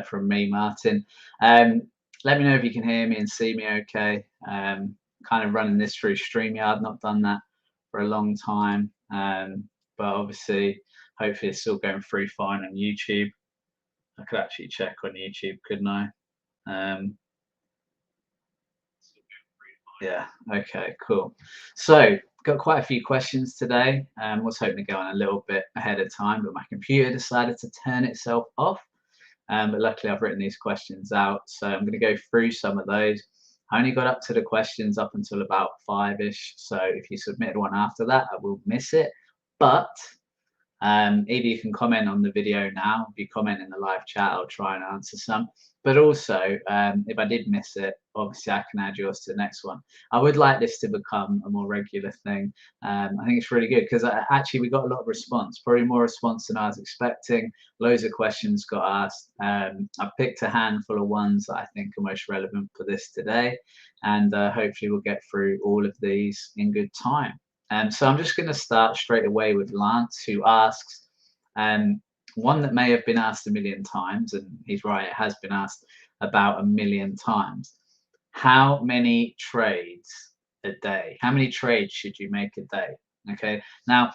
from me, Martin. Um, Let me know if you can hear me and see me okay. Kind of running this through StreamYard, not done that for a long time. But obviously, hopefully it's still going through fine on YouTube. I could actually check on YouTube, couldn't I? Um, yeah, okay, cool. So, got quite a few questions today. Was hoping to go on a little bit ahead of time, but my computer decided to turn itself off. But luckily, I've written these questions out, so I'm going to go through some of those. I only got up to the questions up until about five-ish, so if you submit one after that, I will miss it. But either you can comment on the video now. If you comment in the live chat, I'll try and answer some. But also, if I did miss it, obviously I can add yours to the next one. I would like this to become a more regular thing. I think it's really good because actually we got a lot of response, probably more response than I was expecting. Loads of questions got asked. I picked a handful of ones that I think are most relevant for this today, and hopefully we'll get through all of these in good time. So I'm just going to start straight away with Lance, who asks one that may have been asked a million times, and he's right, it has been asked about a million times. How many trades a day? How many trades should you make a day? Okay. Now,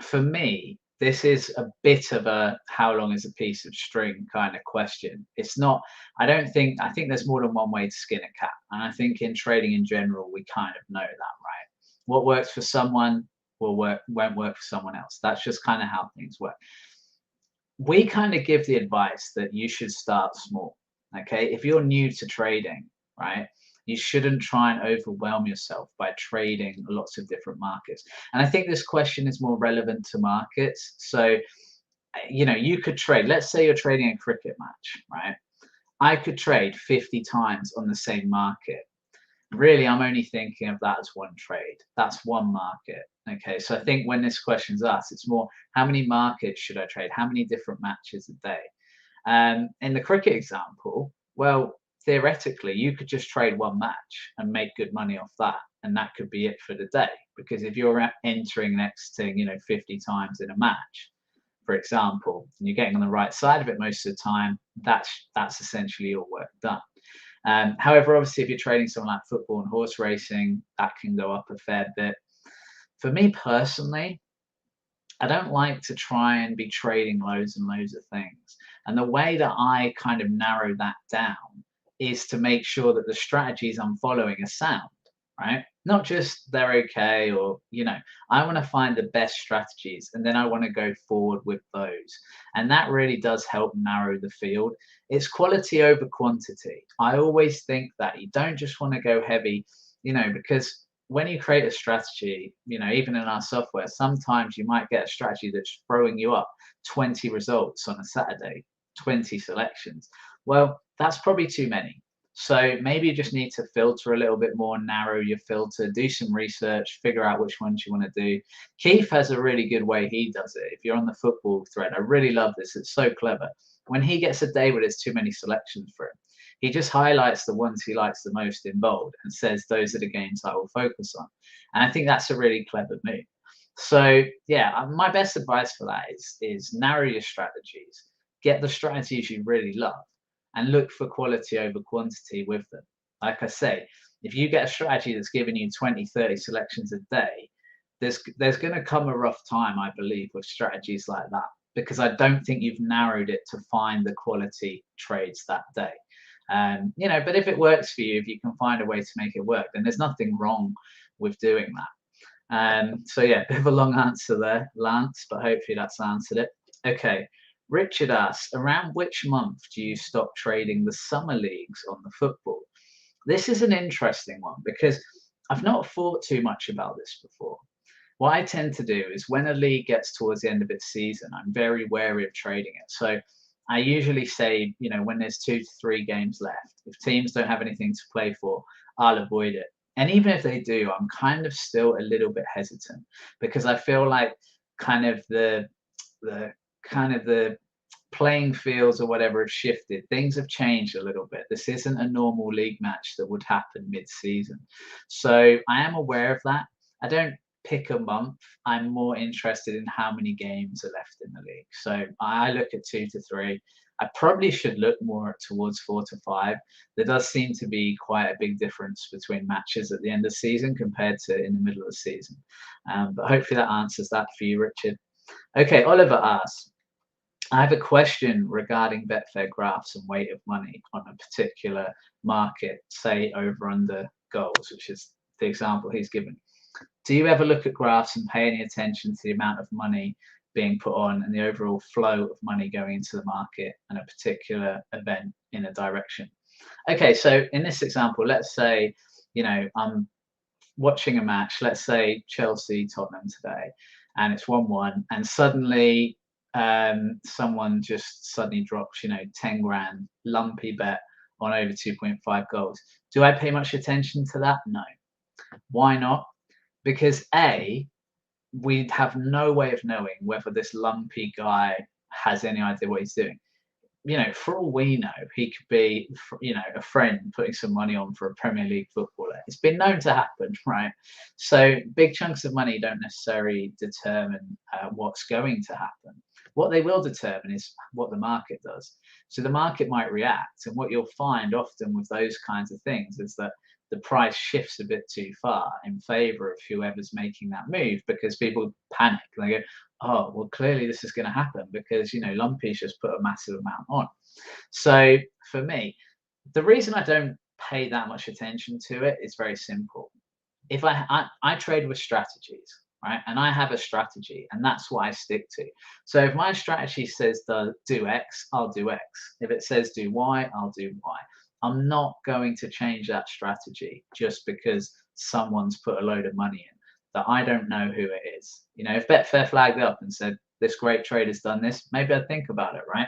for me, this is a bit of a how long is a piece of string kind of question. It's not, I think there's more than one way to skin a cat. And I think in trading in general, we kind of know that, right? What works for someone won't work for someone else. That's just kind of how things work. We kind of give the advice that you should start small. Okay. If you're new to trading, right, you shouldn't try and overwhelm yourself by trading lots of different markets. And I think this question is more relevant to markets. So, you could trade, let's say you're trading a cricket match, right? I could trade 50 times on the same market. Really, I'm only thinking of that as one trade. That's one market. Okay, so I think when this question's asked, it's more how many markets should I trade? How many different matches a day? In the cricket example, well, theoretically, you could just trade one match and make good money off that, and that could be it for the day. Because if you're entering next to 50 times in a match, for example, and you're getting on the right side of it most of the time, that's essentially your work done. However, obviously, if you're trading something like football and horse racing, that can go up a fair bit. For me personally, I don't like to try and be trading loads and loads of things. And the way that I kind of narrow that down is to make sure that the strategies I'm following are sound, right? Not just they're okay or, I want to find the best strategies and then I want to go forward with those. And that really does help narrow the field. It's quality over quantity. I always think that you don't just want to go heavy, because when you create a strategy, even in our software, sometimes you might get a strategy that's throwing you up 20 results on a Saturday, 20 selections. Well, that's probably too many. So maybe you just need to filter a little bit more, narrow your filter, do some research, figure out which ones you want to do. Keith has a really good way he does it. If you're on the football thread, I really love this. It's so clever. When he gets a day where there's too many selections for him, he just highlights the ones he likes the most in bold and says, those are the games I will focus on. And I think that's a really clever move. So yeah, my best advice for that is narrow your strategies, get the strategies you really love, and look for quality over quantity with them. Like I say, if you get a strategy that's giving you 20, 30 selections a day, there's going to come a rough time, I believe, with strategies like that, because I don't think you've narrowed it to find the quality trades that day. But if it works for you, if you can find a way to make it work, then there's nothing wrong with doing that. So yeah, bit of a long answer there, Lance, but hopefully that's answered it. Okay, Richard asks, around which month do you stop trading the summer leagues on the football? This is an interesting one because I've not thought too much about this before. What I tend to do is when a league gets towards the end of its season, I'm very wary of trading it. So I usually say, when there's 2 to 3 games left, if teams don't have anything to play for, I'll avoid it. And even if they do, I'm kind of still a little bit hesitant because I feel like kind of the playing fields or whatever have shifted. Things have changed a little bit. This isn't a normal league match that would happen mid-season. So I am aware of that. I don't pick a month, I'm more interested in how many games are left in the league. So I look at 2 to 3. I probably should look more towards 4 to 5. There does seem to be quite a big difference between matches at the end of the season compared to in the middle of the season. But hopefully that answers that for you, Richard. Okay, Oliver asks, I have a question regarding Betfair graphs and weight of money on a particular market, say over under goals, which is the example he's given. Do you ever look at graphs and pay any attention to the amount of money being put on and the overall flow of money going into the market and a particular event in a direction? Okay, so in this example, let's say, I'm watching a match, let's say Chelsea Tottenham today, and it's 1-1, and suddenly someone just suddenly drops, 10 grand lumpy bet on over 2.5 goals. Do I pay much attention to that? No. Why not? Because A, we'd have no way of knowing whether this lumpy guy has any idea what he's doing. For all we know, he could be, a friend putting some money on for a Premier League footballer. It's been known to happen, right? So big chunks of money don't necessarily determine what's going to happen. What they will determine is what the market does. So the market might react, and what you'll find often with those kinds of things is that the price shifts a bit too far in favor of whoever's making that move because people panic and they go, oh, well, clearly this is going to happen because, Lumpy's just put a massive amount on. So for me, the reason I don't pay that much attention to it is very simple. If I trade with strategies, right, and I have a strategy, and that's what I stick to. So if my strategy says do X, I'll do X. If it says do Y, I'll do Y. I'm not going to change that strategy just because someone's put a load of money in that I don't know who it is. If Betfair flagged up and said this great trader's done this, maybe I'd think about it, right?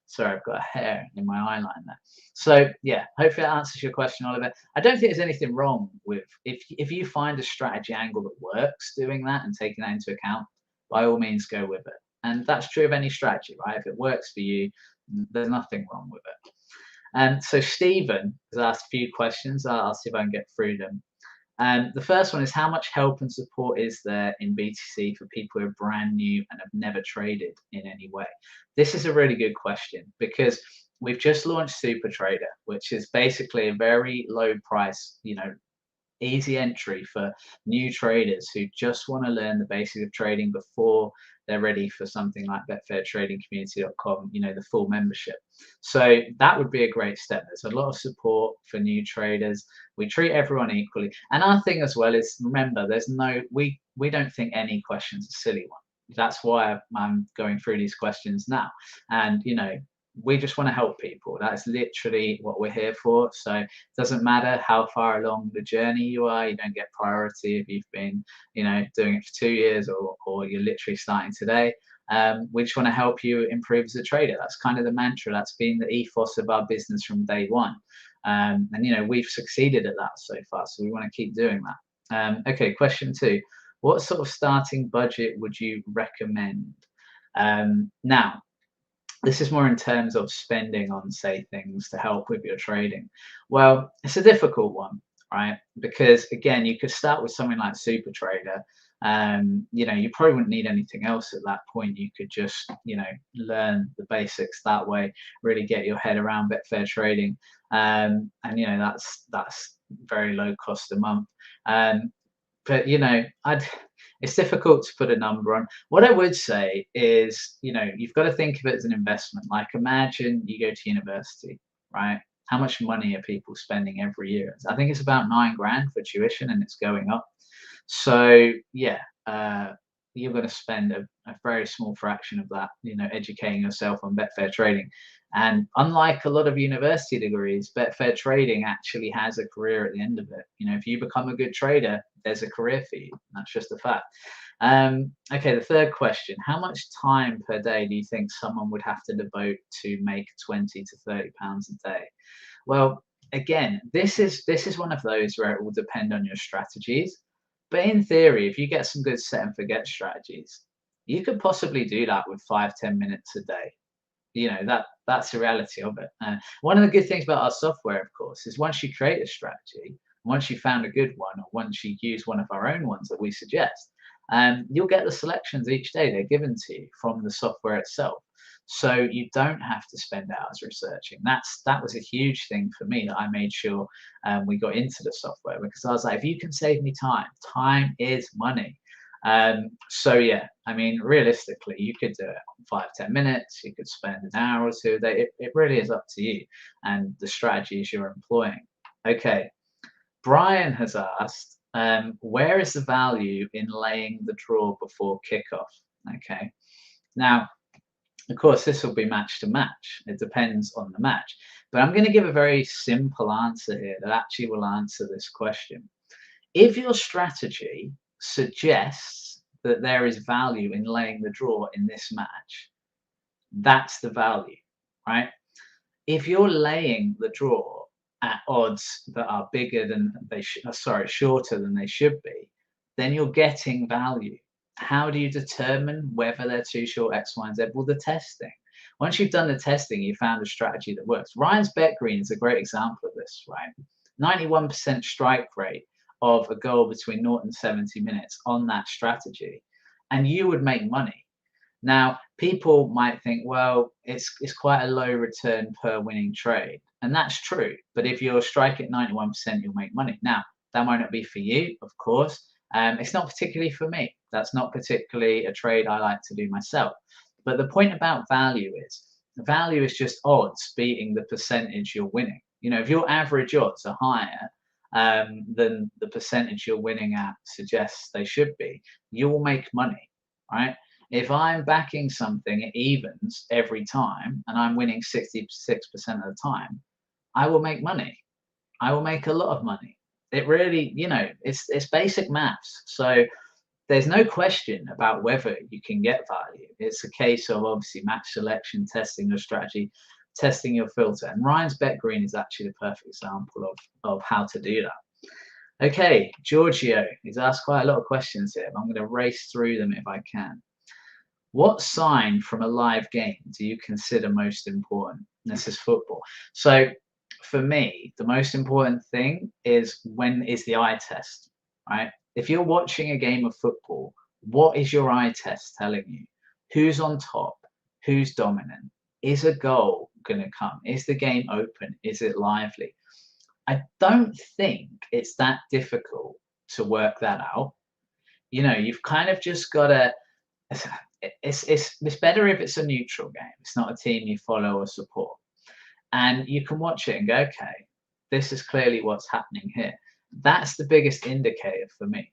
Sorry, I've got a hair in my eye line there. So yeah, hopefully that answers your question, Oliver. I don't think there's anything wrong with if you find a strategy angle that works doing that and taking that into account, by all means go with it. And that's true of any strategy, right? If it works for you, there's nothing wrong with it. And so Stephen has asked a few questions. I'll see if I can get through them. The first one is, how much help and support is there in BTC for people who are brand new and have never traded in any way? This is a really good question because we've just launched Super Trader, which is basically a very low price, easy entry for new traders who just want to learn the basics of trading before they're ready for something like betfairtradingcommunity.com, the full membership. So that would be a great step. There's a lot of support for new traders. We treat everyone equally. And our thing as well is, remember, we don't think any question's a silly one. That's why I'm going through these questions now. And, we just want to help people. That's literally what we're here for. So it doesn't matter how far along the journey you are. You don't get priority if you've been, doing it for 2 years or you're literally starting today. We just want to help you improve as a trader. That's kind of the mantra. That's been the ethos of our business from day one. And, we've succeeded at that so far. So we want to keep doing that. Okay, question 2. What sort of starting budget would you recommend? Now, this is more in terms of spending on, say, things to help with your trading. Well, it's a difficult one, right? Because again, you could start with something like Super Trader. You probably wouldn't need anything else at that point. You could just, learn the basics that way, really get your head around Betfair trading. And that's very low cost a month. But it's difficult to put a number on. What I would say is, you've got to think of it as an investment. Like, imagine you go to university, right? How much money are people spending every year? I think it's about 9 grand for tuition, and it's going up. So yeah, you're going to spend a very small fraction of that, educating yourself on Betfair trading. And unlike a lot of university degrees, Betfair trading actually has a career at the end of it. If you become a good trader, there's a career for you. That's just a fact. Okay, the third question: how much time per day do you think someone would have to devote to make 20 to 30 pounds a day? Well, again, this is one of those where it will depend on your strategies. But in theory, if you get some good set and forget strategies, you could possibly do that with 5-10 minutes a day. That's the reality of it. One of the good things about our software, of course, is once you create a strategy, once you found a good one, or once you use one of our own ones that we suggest, you'll get the selections each day. They're given to you from the software itself. So you don't have to spend hours researching. That was a huge thing for me that I made sure we got into the software, because I was like, if you can save me time, time is money. So yeah, I mean, realistically, you could do it in 5, 10 minutes. You could spend an hour or two a day. It really is up to you and the strategies you're employing. Okay, Brian has asked, where is the value in laying the draw before kickoff? Okay, now, of course, this will be match to match. It depends on the match. But I'm going to give a very simple answer here that actually will answer this question. If your strategy suggests that there is value in laying the draw in this match, that's the value, right? If you're laying the draw at odds that are bigger than they shorter than they should be, then you're getting value. How do you determine whether they're too short X, Y, and Z? Well, the testing. Once you've done the testing, you found a strategy that works. Ryan's bet green is a great example of this, right? 91% strike rate of a goal between 0 and 70 minutes on that strategy, and you would make money. Now, people might think, well, it's quite a low return per winning trade, and that's true. But if you're striking at 91%, you'll make money. Now, that might not be for you, of course. It's not particularly for me. That's not particularly a trade I like to do myself. But the point about value is just odds beating the percentage you're winning. You know, if your average odds are higher than the percentage you're winning at suggests they should be, you will make money, right? If I'm backing something at evens every time and I'm winning 66% of the time, I will make money. I will make a lot of money. It really, it's basic maths. So there's no question about whether you can get value. It's a case of obviously match selection, testing your strategy, testing your filter. And Ryan's bet green is actually the perfect example of how to do that. Okay, Giorgio, he's asked quite a lot of questions here. I'm going to race through them if I can. What sign from a live game do you consider most important? This is football. So for me, the most important thing is the eye test, right? If you're watching a game of football, what is your eye test telling you? Who's on top? Who's dominant? Is a goal going to come? Is the game open? Is it lively? I don't think it's that difficult to work that out. You've kind of just got to. It's better if it's a neutral game. It's not a team you follow or support, and you can watch it and go, okay, this is clearly what's happening here. That's the biggest indicator for me.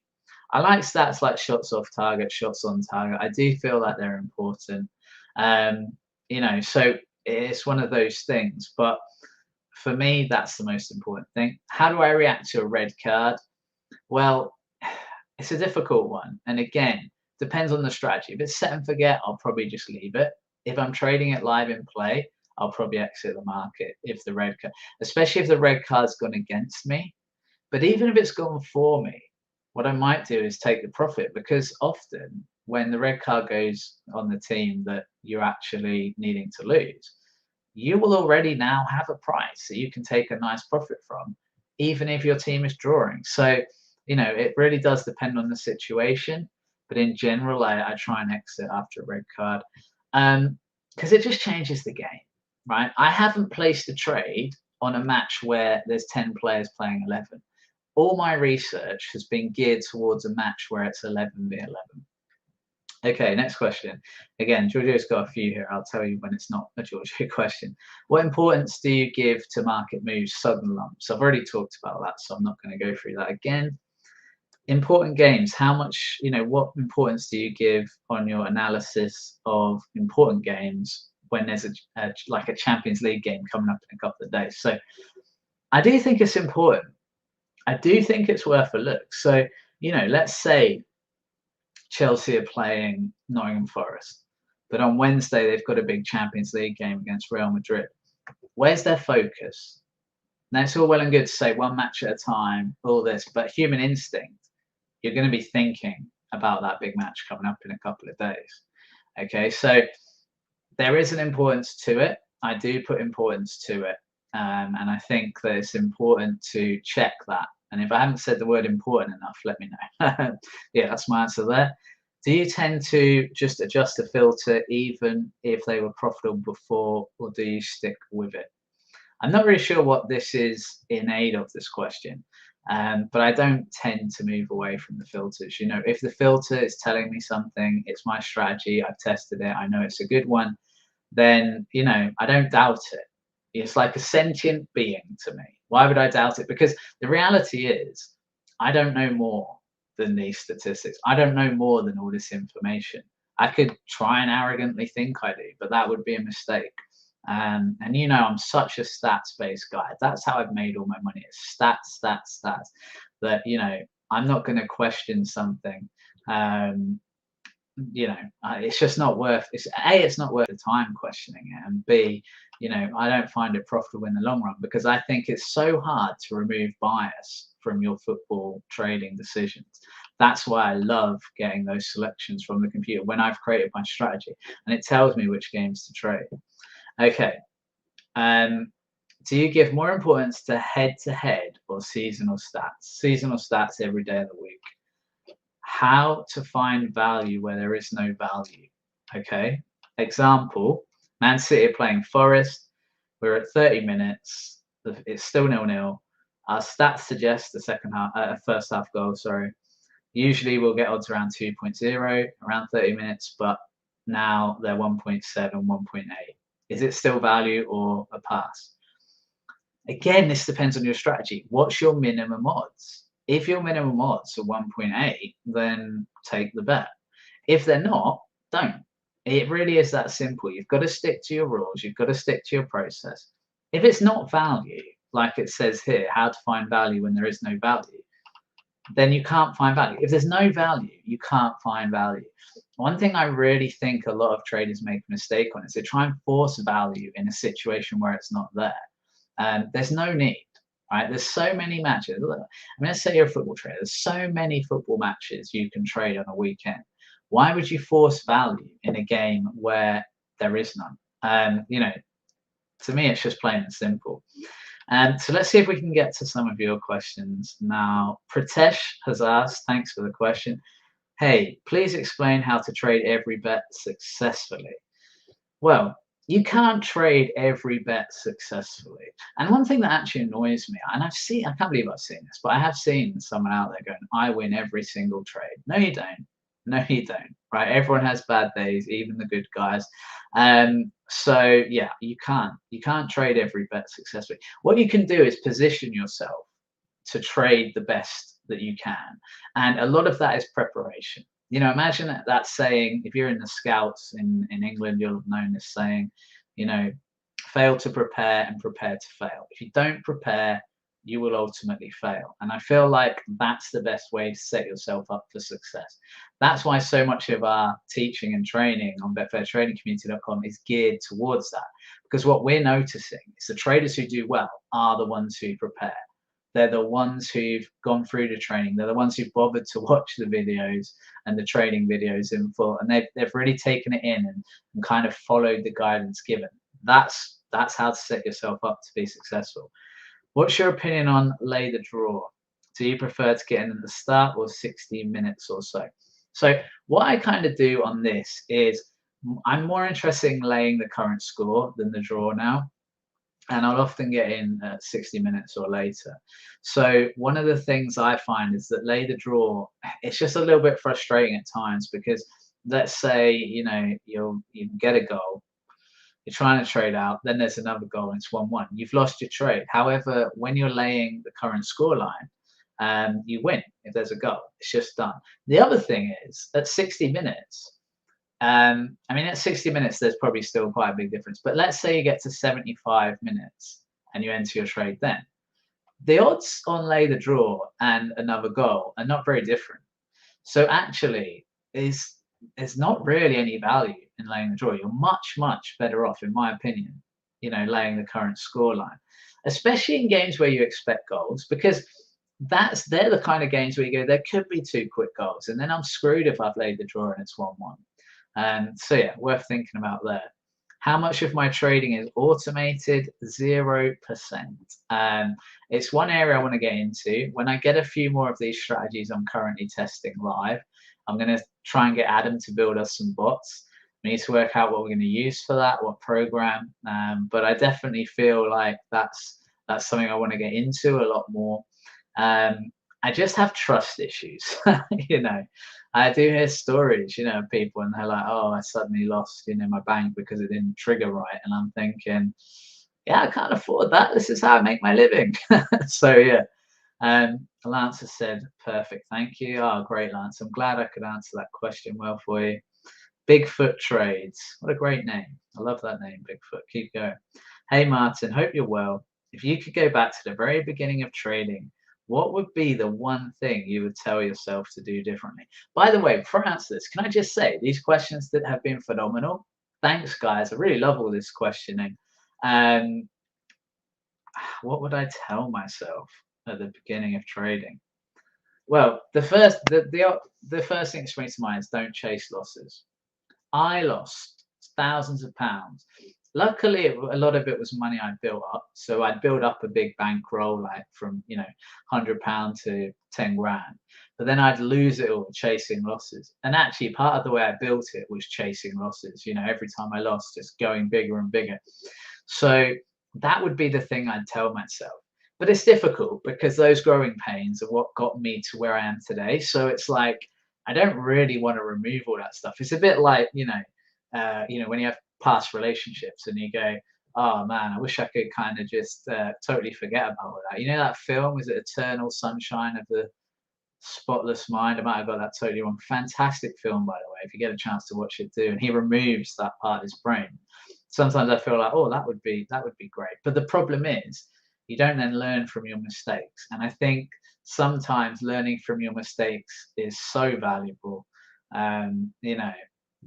I like stats like shots off target, shots on target. I do feel like they're important. So it's one of those things. But for me, that's the most important thing. How do I react to a red card? Well, it's a difficult one. And again, depends on the strategy. If it's set and forget, I'll probably just leave it. If I'm trading it live in play, I'll probably exit the market if the red card, especially if the red card's gone against me. But even if it's gone for me, what I might do is take the profit, because often when the red card goes on the team that you're actually needing to lose, you will already now have a price that you can take a nice profit from, even if your team is drawing. So, it really does depend on the situation. But in general, I try and exit after a red card, because it just changes the game, right? I haven't placed a trade on a match where there's 10 players playing 11. All my research has been geared towards a match where it's 11v11. Okay, next question. Again, Giorgio's got a few here. I'll tell you when it's not a Giorgio question. What importance do you give to market moves, sudden lumps? I've already talked about that, so I'm not going to go through that again. Important games. How much, what importance do you give on your analysis of important games when there's like a Champions League game coming up in a couple of days? So I do think it's important. I do think it's worth a look. So, let's say Chelsea are playing Nottingham Forest, but on Wednesday they've got a big Champions League game against Real Madrid. Where's their focus? Now, it's all well and good to say one match at a time, all this, but human instinct, you're going to be thinking about that big match coming up in a couple of days. Okay, so there is an importance to it. I do put importance to it. And I think that it's important to check that And if I haven't said the word important enough, let me know. Yeah, that's my answer there. Do you tend to just adjust the filter even if they were profitable before, or do you stick with it? I'm not really sure what this is in aid of this question, but I don't tend to move away from the filters. You know, if the filter is telling me something, it's my strategy, I've tested it, I know it's a good one, then, you know, I don't doubt it. It's like a sentient being to me. Why would I doubt it? Because the reality is, I don't know more than these statistics. I don't know more than all this information. I could try and arrogantly think I do, but that would be a mistake. And you know, I'm such a stats-based guy. That's how I've made all my money. It's stats, stats, stats. That you know, I'm not going to question something. Um, you know, it's just not worth. It's not worth the time questioning it, and B, you know, I don't find it profitable in the long run because I think it's so hard to remove bias from your football trading decisions. That's why I love getting those selections from the computer when I've created my strategy, and it tells me which games to trade. Okay. Um, do you give more importance to head-to-head or seasonal stats? Seasonal stats every day of the week. How to find value where there is no value. Okay. Example: Man City are playing Forest. We're at 30 minutes. It's still 0-0. Our stats suggest the first half goal. Sorry. Usually we'll get odds around 2.0 around 30 minutes, but now they're 1.7, 1.8. Is it still value or a pass? Again, this depends on your strategy. What's your minimum odds? If your minimum odds are 1.8, then take the bet. If they're not, don't. It really is that simple. You've got to stick to your rules. You've got to stick to your process. If it's not value, like it says here, how to find value when there is no value, then you can't find value. If there's no value, you can't find value. One thing I really think a lot of traders make a mistake on is they try and force value in a situation where it's not there. There's no need, right? There's so many matches. I mean, let's say you're a football trader. There's so many football matches you can trade on a weekend. Why would you force value in a game where there is none? You know, to me, it's just plain and simple. So let's see if we can get to some of your questions now. Pratesh has asked, thanks for the question. Hey, please explain how to trade every bet successfully. Well, you can't trade every bet successfully. And one thing that actually annoys me, and I can't believe I've seen this, but I have seen someone out there going, I win every single trade. No, you don't. No, you don't. Right? Everyone has bad days, even the good guys. So yeah, you can't trade every bet successfully. What you can do is position yourself to trade the best that you can. And a lot of that is preparation. You know, imagine that saying, if you're in the scouts in England, you'll have known this saying, you know, fail to prepare and prepare to fail. If you don't prepare, you will ultimately fail. And I feel like that's the best way to set yourself up for success. That's why so much of our teaching and training on betfairtradingcommunity.com is geared towards that. Because what we're noticing is the traders who do well are the ones who prepare. They're the ones who've gone through the training. They're the ones who've bothered to watch the videos and the training videos in full. And they've really taken it in and kind of followed the guidance given. That's how to set yourself up to be successful. What's your opinion on lay the draw? Do you prefer to get in at the start or 60 minutes or so? So what I kind of do on this is I'm more interested in laying the current score than the draw now. And I'll often get in at 60 minutes or later. So one of the things I find is that lay the draw, it's just a little bit frustrating at times because let's say, you know, you get a goal, you're trying to trade out, then there's another goal, and it's 1-1. You've lost your trade. However, when you're laying the current scoreline, you win if there's a goal. It's just done. The other thing is at 60 minutes, I mean, at 60 minutes, there's probably still quite a big difference. But let's say you get to 75 minutes and you enter your trade then. The odds on lay the draw and another goal are not very different. So actually, there's not really any value in laying the draw. You're much, much better off, in my opinion, you know, laying the current scoreline, especially in games where you expect goals, because they're the kind of games where you go, there could be 2 quick goals, and then I'm screwed if I've laid the draw and it's 1-1. So yeah, worth thinking about there. How much of my trading is automated? 0%. It's one area I want to get into. When I get a few more of these strategies I'm currently testing live, I'm going to try and get Adam to build us some bots. We need to work out what we're going to use for that, what program. But I definitely feel like that's something I want to get into a lot more. I just have trust issues, you know. I do hear stories, you know, of people and they're like, "Oh, I suddenly lost, you know, my bank because it didn't trigger right," and I'm thinking, "Yeah, I can't afford that. This is how I make my living." So yeah, Lance has said, "Perfect, thank you." Oh, great, Lance. I'm glad I could answer that question well for you. Bigfoot Trades. What a great name. I love that name, Bigfoot. Keep going. Hey, Martin, hope you're well. If you could go back to the very beginning of trading, what would be the one thing you would tell yourself to do differently? By the way, before I answer this, can I just say these questions that have been phenomenal? Thanks, guys. I really love all this questioning. Um, what would I tell myself at the beginning of trading? Well, the first thing that springs to mind is don't chase losses. I lost thousands of pounds. Luckily, a lot of it was money I built up. So I'd build up a big bankroll, like from, you know, £100 to 10 grand. But then I'd lose it all chasing losses. And actually, part of the way I built it was chasing losses. You know, every time I lost, just going bigger and bigger. So that would be the thing I'd tell myself. But it's difficult because those growing pains are what got me to where I am today. So it's like I don't really want to remove all that stuff. It's a bit like, you know, when you have past relationships and you go, oh man, I wish I could kind of just totally forget about all that. You know that film, is it Eternal Sunshine of the Spotless Mind? I might have got that totally wrong. Fantastic film, by the way. If you get a chance to watch it, do. And he removes that part of his brain. Sometimes I feel like, oh, that would be great. But the problem is, you don't then learn from your mistakes. And I think sometimes learning from your mistakes is so valuable, you know,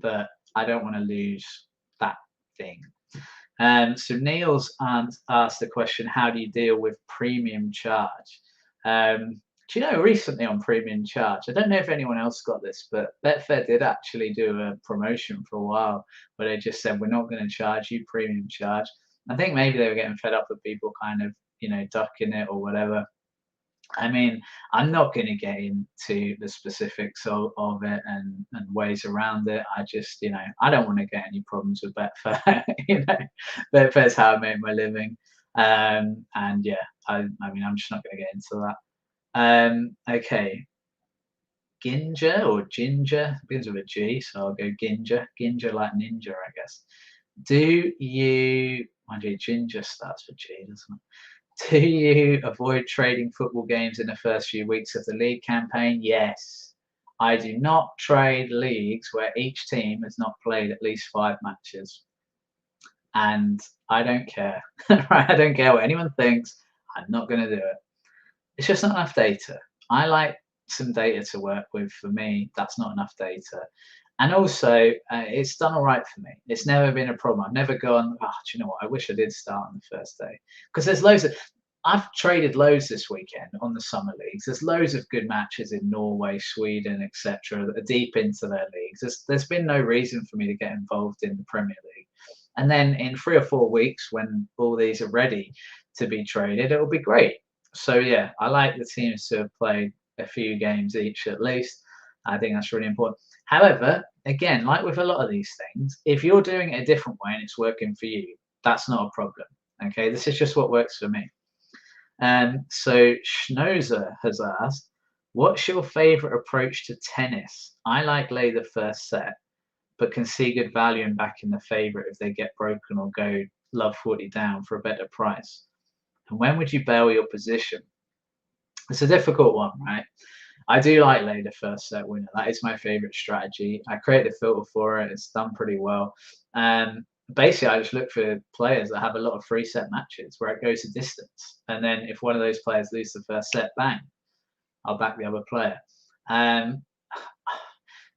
that I don't want to lose that thing. So Neil's asked the question, how do you deal with premium charge? Do you know, recently on premium charge, I don't know if anyone else got this, but Betfair did actually do a promotion for a while where they just said, we're not going to charge you premium charge. I think maybe they were getting fed up with people kind of, you know, ducking it or whatever. I mean, I'm not going to get into the specifics of it and ways around it. I just, you know, I don't want to get any problems with Betfair. You know, Betfair's how I make my living. And yeah, I mean, I'm just not going to get into that. Okay. Ginger or Ginger begins with a G, so I'll go Ginger. Ginger like ninja, I guess. Do you, mind you, Ginger starts for G, doesn't it? Do you avoid trading football games in the first few weeks of the league campaign? Yes. I do not trade leagues where each team has not played at least 5 matches. And I don't care. Right? I don't care what anyone thinks. I'm not going to do it. It's just not enough data. I like some data to work with. For me, that's not enough data. And also, it's done all right for me. It's never been a problem. I've never gone, oh, do you know what? I wish I did start on the first day. Because there's loads of, I've traded loads this weekend on the summer leagues. There's loads of good matches in Norway, Sweden, etc. that are deep into their leagues. There's been no reason for me to get involved in the Premier League. And then in 3 or 4 weeks, when all these are ready to be traded, it'll be great. So yeah, I like the teams to have played a few games each at least. I think that's really important. However, again, like with a lot of these things, if you're doing it a different way and it's working for you, that's not a problem. Okay, this is just what works for me. So Schnozer has asked, what's your favorite approach to tennis? I like lay the first set, but can see good value in backing the favorite if they get broken or go love 40 down for a better price. And when would you bail your position? It's a difficult one, right? I do like lay the first set winner. That is my favorite strategy. I created a filter for it. It's done pretty well. Basically, I just look for players that have a lot of free set matches where it goes a distance. And then if one of those players loses the first set, bang, I'll back the other player. Um,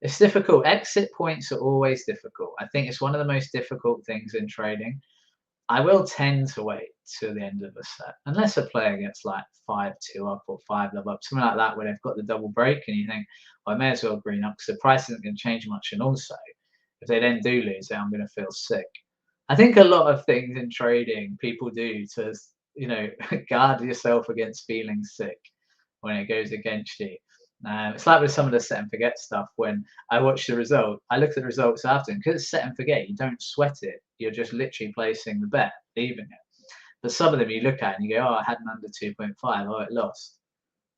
it's difficult. Exit points are always difficult. I think it's one of the most difficult things in trading. I will tend to wait till the end of the set, unless a player gets like 5-2 up or 5-love up, something like that, where they've got the double break, and you think, well, I may as well green up because the price isn't going to change much. And also, if they then do lose it, I'm going to feel sick. I think a lot of things in trading people do to, you know, guard yourself against feeling sick when it goes against you. It's like with some of the set and forget stuff. When I watch the result, I look at the results after, because it's set and forget, you don't sweat it. You're just literally placing the bet, leaving it. But some of them you look at and you go, oh, I had an under 2.5. Oh, it lost.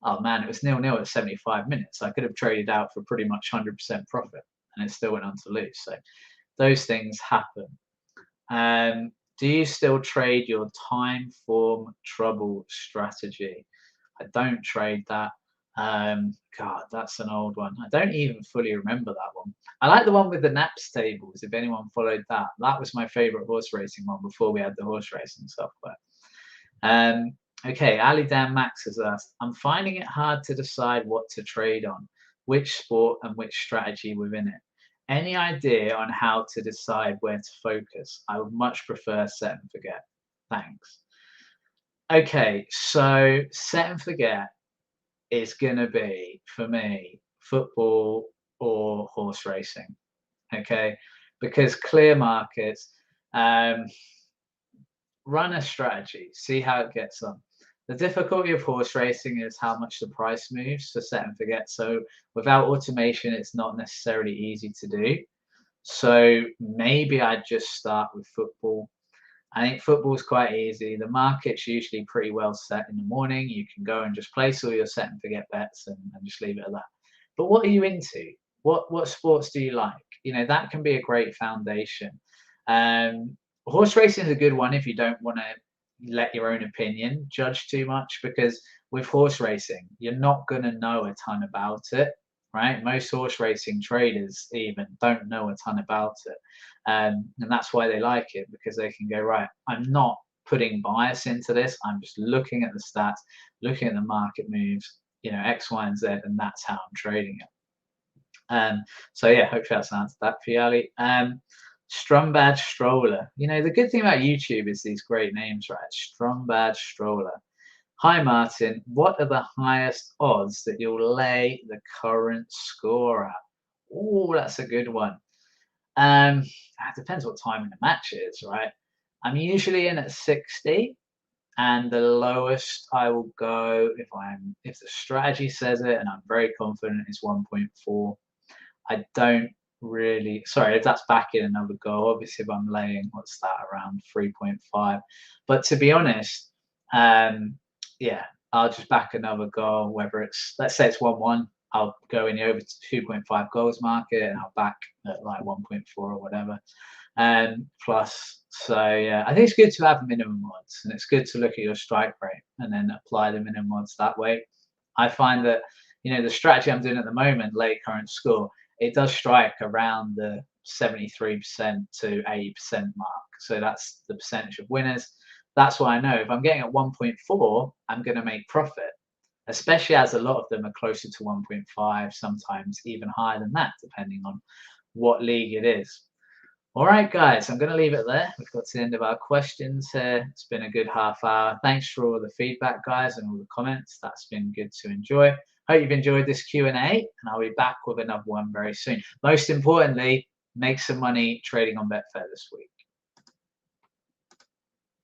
Oh man, it was 0-0 at 75 minutes. I could have traded out for pretty much 100% profit, and it still went on to lose. So those things happen. Do you still trade your time form trouble strategy? I don't trade that. God, that's an old one. I don't even fully remember that one. I like the one with the naps tables. If anyone followed that, that was my favorite horse racing one before we had the horse racing software. Um, okay, Ali Dan Max has asked, I'm finding it hard to decide what to trade on, which sport and which strategy within it. Any idea on how to decide where to focus? I would much prefer set and forget. Thanks. Okay, so set and forget is going to be, for me, football or horse racing. Okay, because clear markets, um, run a strategy, see how it gets on. The difficulty of horse racing is how much the price moves for set and forget. So without automation, it's not necessarily easy to do. So maybe I'd just start with football. I think football's quite easy. The market's usually pretty well set in the morning. You can go and just place all your set and forget bets and just leave it at that. But what are you into? What sports do you like? You know, that can be a great foundation. Um, Horse racing is a good one if you don't want to let your own opinion judge too much, because with horse racing, you're not going to know a ton about it, right? Most horse racing traders even don't know a ton about it. And that's why they like it, because they can go, right, I'm not putting bias into this. I'm just looking at the stats, looking at the market moves, you know, X, Y, and Z, and that's how I'm trading it. So yeah, hopefully that's answered that for you, Ali. Strumbad Stroller. You know, the good thing about YouTube is these great names, right? Strumbad Stroller. Hi, Martin. What are the highest odds that you'll lay the current score at? Oh, that's a good one. It depends what time in the match is, right? I'm usually in at 60, and the lowest I will go if the strategy says it and I'm very confident is 1.4. I don't really, sorry, if that's backing another goal, obviously if I'm laying, what's that, around 3.5. But to be honest, um, yeah, I'll just back another goal, whether it's, let's say it's 1-1, I'll go in the over 2.5 goals market and I'll back at like 1.4 or whatever. Plus, so yeah, I think it's good to have minimum odds, and it's good to look at your strike rate and then apply the minimum odds that way. I find that, you know, the strategy I'm doing at the moment, late current score, it does strike around the 73% to 80% mark. So that's the percentage of winners. That's why I know if I'm getting at 1.4, I'm going to make profit, especially as a lot of them are closer to 1.5, sometimes even higher than that, depending on what league it is. All right, guys, I'm going to leave it there. We've got to the end of our questions here. It's been a good half hour. Thanks for all the feedback, guys, and all the comments. That's been good to enjoy. Hope you've enjoyed this Q&A, and I'll be back with another one very soon. Most importantly, make some money trading on Betfair this week.